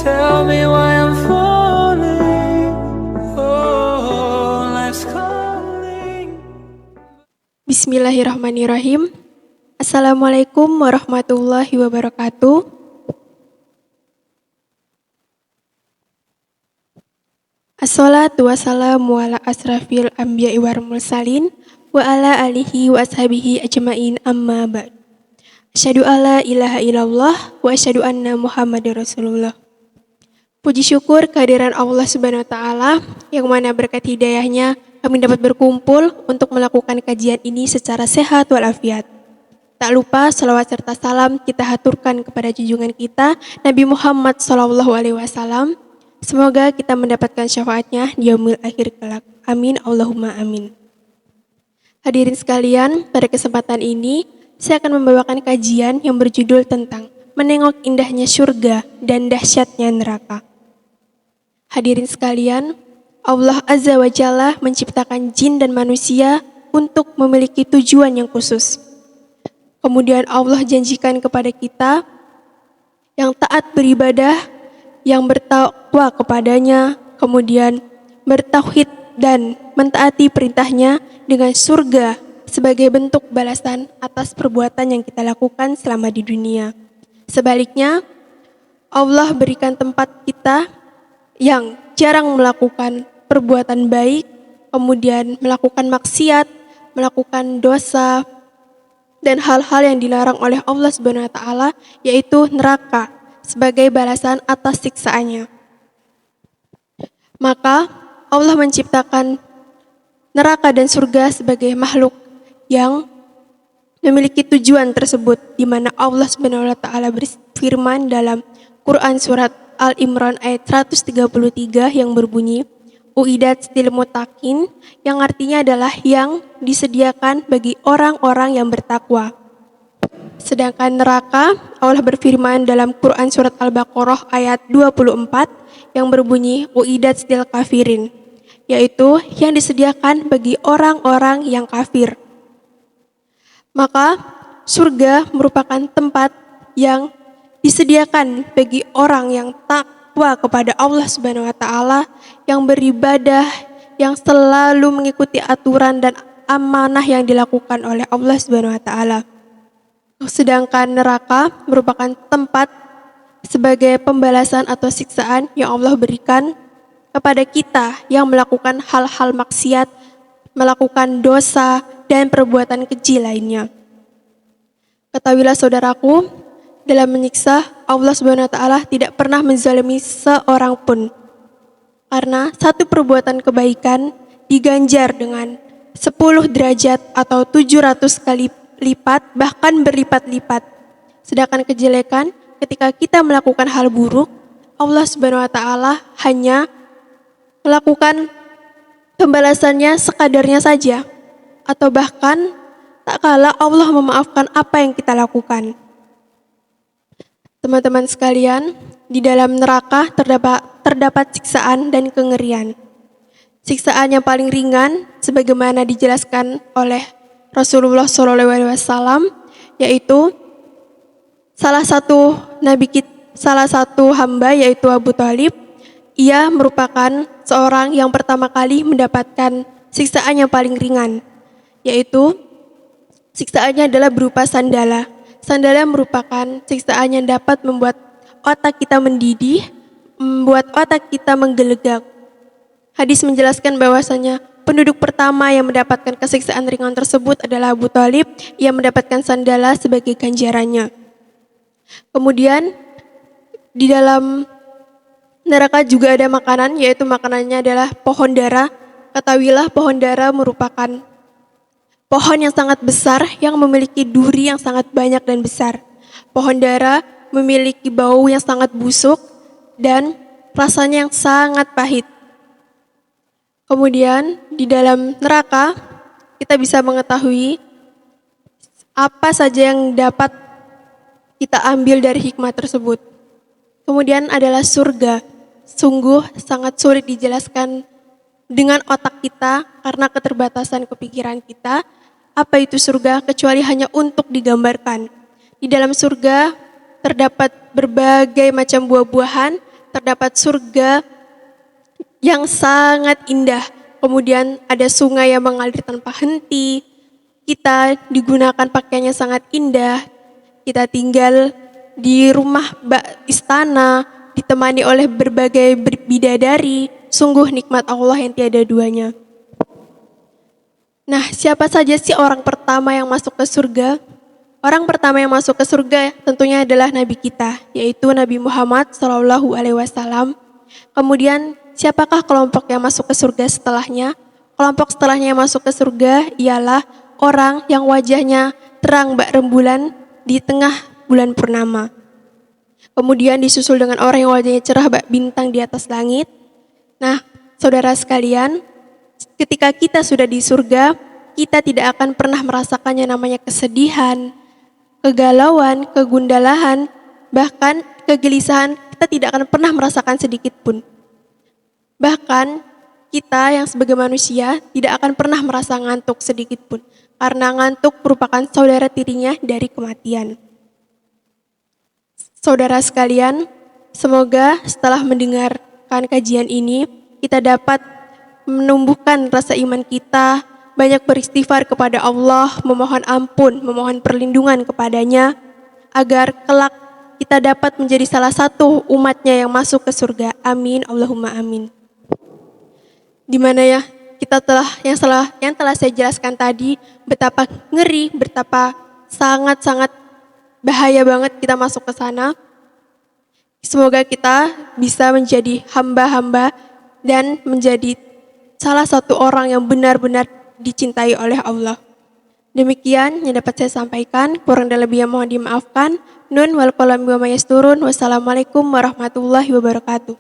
Tell me why I'm falling. Oh, life's calling. Bismillahirrahmanirrahim. Assalamualaikum warahmatullahi wabarakatuh. Assalatu wassalamu ala asrafil anbiya'i wal mursalin wa ala alihi wa ashabihi ajmain amma ba'd. Asyhadu alla ilaha illallah wa asyhadu anna Muhammadar Rasulullah. Puji syukur kehadiran Allah Subhanahu wa taala yang mana berkat hidayahnya kami dapat berkumpul untuk melakukan kajian ini secara sehat walafiat. Tak lupa salawat serta salam kita haturkan kepada junjungan kita Nabi Muhammad SAW. Semoga kita mendapatkan syafaatnya di yaumil akhir kelak. Amin Allahumma amin. Hadirin sekalian, pada kesempatan ini saya akan membawakan kajian yang berjudul tentang menengok indahnya surga dan dahsyatnya neraka. Hadirin sekalian, Allah Azza wa Jalla menciptakan jin dan manusia untuk memiliki tujuan yang khusus. Kemudian Allah janjikan kepada kita yang taat beribadah, yang bertakwa kepadanya, kemudian bertauhid dan mentaati perintahnya dengan surga sebagai bentuk balasan atas perbuatan yang kita lakukan selama di dunia. Sebaliknya, Allah berikan tempat kita yang jarang melakukan perbuatan baik, kemudian melakukan maksiat, melakukan dosa, dan hal-hal yang dilarang oleh Allah Subhanahu wa taala, yaitu neraka sebagai balasan atas siksaannya. Maka Allah menciptakan neraka dan surga sebagai makhluk yang memiliki tujuan tersebut, di mana Allah Subhanahu wa taala berfirman dalam Quran surat Al-Imran ayat 133 yang berbunyi Uidat lil muttaqin, yang artinya adalah yang disediakan bagi orang-orang yang bertakwa. Sedangkan neraka, Allah berfirman dalam Quran surat Al-Baqarah ayat 24 yang berbunyi Uidat lil kafirin, yaitu yang disediakan bagi orang-orang yang kafir. Maka surga merupakan tempat yang disediakan bagi orang yang takwa kepada Allah Subhanahu wa taala, yang beribadah, yang selalu mengikuti aturan dan amanah yang dilakukan oleh Allah Subhanahu wa taala. Sedangkan neraka merupakan tempat sebagai pembalasan atau siksaan yang Allah berikan kepada kita yang melakukan hal-hal maksiat, melakukan dosa dan perbuatan keji lainnya. Ketahuilah saudaraku, dalam menyiksa, Allah Subhanahu wa taala tidak pernah menzalimi seorang pun. Karena satu perbuatan kebaikan diganjar dengan 10 derajat atau 700 kali lipat, bahkan berlipat-lipat. Sedangkan kejelekan, ketika kita melakukan hal buruk, Allah Subhanahu wa taala hanya melakukan pembalasannya sekadarnya saja, atau bahkan tak kala Allah memaafkan apa yang kita lakukan. Teman-teman sekalian, di dalam neraka terdapat siksaan dan kengerian. Siksaan yang paling ringan, sebagaimana dijelaskan oleh Rasulullah SAW, yaitu salah satu hamba, yaitu Abu Thalib. Ia merupakan seorang yang pertama kali mendapatkan siksaan yang paling ringan, yaitu siksaannya adalah berupa sandala. Sandala merupakan siksaan yang dapat membuat otak kita mendidih, membuat otak kita menggelegak. Hadis menjelaskan bahwasanya penduduk pertama yang mendapatkan kesiksaan ringan tersebut adalah Abu Thalib. Ia mendapatkan sandala sebagai ganjarannya. Kemudian di dalam neraka juga ada makanan, yaitu makanannya adalah pohon dara. Ketahuilah pohon dara merupakan pohon yang sangat besar yang memiliki duri yang sangat banyak dan besar. Pohon dara memiliki bau yang sangat busuk dan rasanya yang sangat pahit. Kemudian di dalam neraka kita bisa mengetahui apa saja yang dapat kita ambil dari hikmah tersebut. Kemudian adalah surga. Sungguh sangat sulit dijelaskan dengan otak kita karena keterbatasan kepikiran kita. Apa itu surga kecuali hanya untuk digambarkan. Di dalam surga terdapat berbagai macam buah-buahan terdapat surga yang sangat indah. Kemudian ada sungai yang mengalir tanpa henti. Kita digunakan pakaiannya sangat indah. Kita tinggal di rumah istana, ditemani oleh berbagai bidadari. Sungguh nikmat Allah yang tiada duanya. Nah, siapa saja sih orang pertama yang masuk ke surga? Orang pertama yang masuk ke surga tentunya adalah Nabi kita, yaitu Nabi Muhammad SAW. Kemudian siapakah kelompok yang masuk ke surga setelahnya? Kelompok setelahnya yang masuk ke surga ialah orang yang wajahnya terang bak rembulan di tengah bulan purnama. Kemudian disusul dengan orang yang wajahnya cerah bak bintang di atas langit. Nah, saudara sekalian, ketika kita sudah di surga, kita tidak akan pernah merasakannya namanya kesedihan, kegalauan, kegundalahan, bahkan kegelisahan. Kita tidak akan pernah merasakan sedikit pun. Bahkan kita yang sebagai manusia tidak akan pernah merasa ngantuk sedikit pun, karena ngantuk merupakan saudara tirinya dari kematian. Saudara sekalian, semoga setelah mendengarkan kajian ini, kita dapat menumbuhkan rasa iman kita, banyak beristighfar kepada Allah, memohon ampun, memohon perlindungan kepadanya, agar kelak kita dapat menjadi salah satu umatnya yang masuk ke surga. Amin, Allahumma amin. Dimana ya kita yang telah saya jelaskan tadi, betapa ngeri, betapa sangat-sangat bahaya banget kita masuk ke sana. Semoga kita bisa menjadi hamba-hamba dan menjadi salah satu orang yang benar-benar dicintai oleh Allah. Demikian yang dapat saya sampaikan, kurang dan lebihnya mohon dimaafkan. Nun wal qalam wa ma yasturun. Wassalamualaikum warahmatullahi wabarakatuh.